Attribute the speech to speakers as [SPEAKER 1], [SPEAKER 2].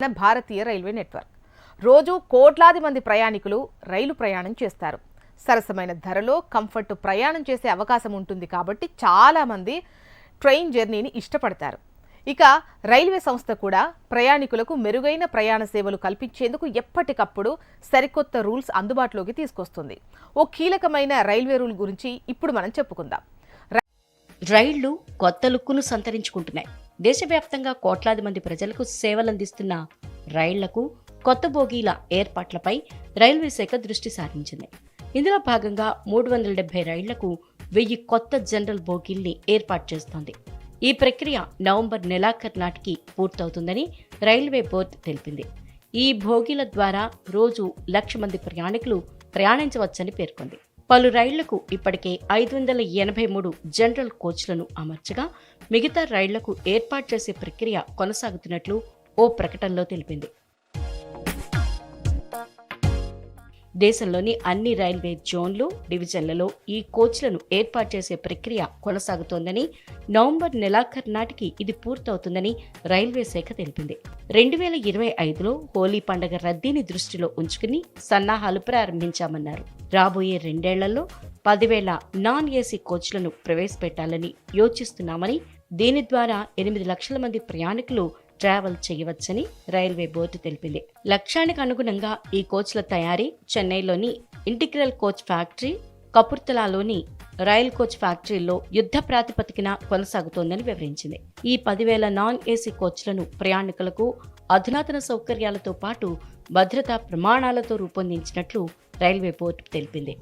[SPEAKER 1] భారతీయ railway network. రోజు కోట్లాది మంది ప్రయాణికులు రైలు ప్రయాణం చేస్తారు. సరసమైన ధరలో కంఫర్ట్ ప్రయాణం చేసే అవకాశం ఉంటుంది కాబట్టి చాలామంది ట్రైన్ జర్నీని ఇష్టపడతారు. ఇక రైల్వే సంస్థ కూడా ప్రయాణికులకు మెరుగైన ప్రయాణ సేవలు కల్పించేందుకు ఎప్పటికప్పుడు సరికొత్త రూల్స్ అందుబాటులోకి తీసుకొస్తుంది. ఓ కీలకమైన రైల్వే రూల్ గురించి ఇప్పుడు మనం చెప్పుకుందాం.
[SPEAKER 2] రైళ్లు కొత్త లుక్కును సంతరించుకుంటున్నాయి. దేశవ్యాప్తంగా కోట్లాది మంది ప్రజలకు సేవలందిస్తున్న రైళ్లకు కొత్త బోగీల ఏర్పాట్లపై రైల్వే శాఖ దృష్టి సారించింది. ఇందులో భాగంగా 370 రైళ్లకు 1000 కొత్త జనరల్ బోగీల్ని ఏర్పాటు చేస్తోంది. ఈ ప్రక్రియ నవంబర్ నెలాఖరు నాటికి పూర్తవుతుందని రైల్వే బోర్డు తెలిపింది. ఈ బోగీల ద్వారా రోజు 1,00,000 మంది ప్రయాణికులు ప్రయాణించవచ్చని పేర్కొంది. పలు రైళ్లకు ఇప్పటికే 583 జనరల్ కోచ్లను అమర్చగా మిగతా రైళ్లకు ఏర్పాటు చేసే ప్రక్రియ కొనసాగుతున్నట్లు ఓ ప్రకటనలో తెలిపింది. దేశంలోని అన్ని రైల్వే జోన్లు, డివిజన్లలో ఈ కోచ్లను ఏర్పాటు చేసే ప్రక్రియ కొనసాగుతోందని, నవంబర్ నెలాఖరు నాటికి ఇది పూర్తవుతుందని రైల్వే శాఖ తెలిపింది. 2025లో హోలీ పండుగ రద్దీని దృష్టిలో ఉంచుకుని సన్నాహాలు ప్రారంభించామన్నారు. రాబోయే 2 ఏళ్లలో 10,000 నాన్ ఏసీ కోచ్లను ప్రవేశపెట్టాలని యోచిస్తున్నామని, దీని ద్వారా 8 లక్షల మంది ప్రయాణికులు ట్రావెల్ చేయవచ్చని రైల్వే బోర్డు తెలిపింది. లక్ష్యానికి అనుగుణంగా ఈ కోచ్ల తయారీ చెన్నైలోని ఇంటిగ్రల్ కోచ్ ఫ్యాక్టరీ, కపుర్తలాలోని రైల్ కోచ్ ఫ్యాక్టరీలో యుద్ధ ప్రాతిపదికన కొనసాగుతోందని వివరించింది. ఈ 10,000 నాన్ ఏసీ కోచ్లను ప్రయాణికులకు అధునాతన సౌకర్యాలతో పాటు భద్రతా ప్రమాణాలతో రూపొందించినట్లు రైల్వే బోర్డు తెలిపింది.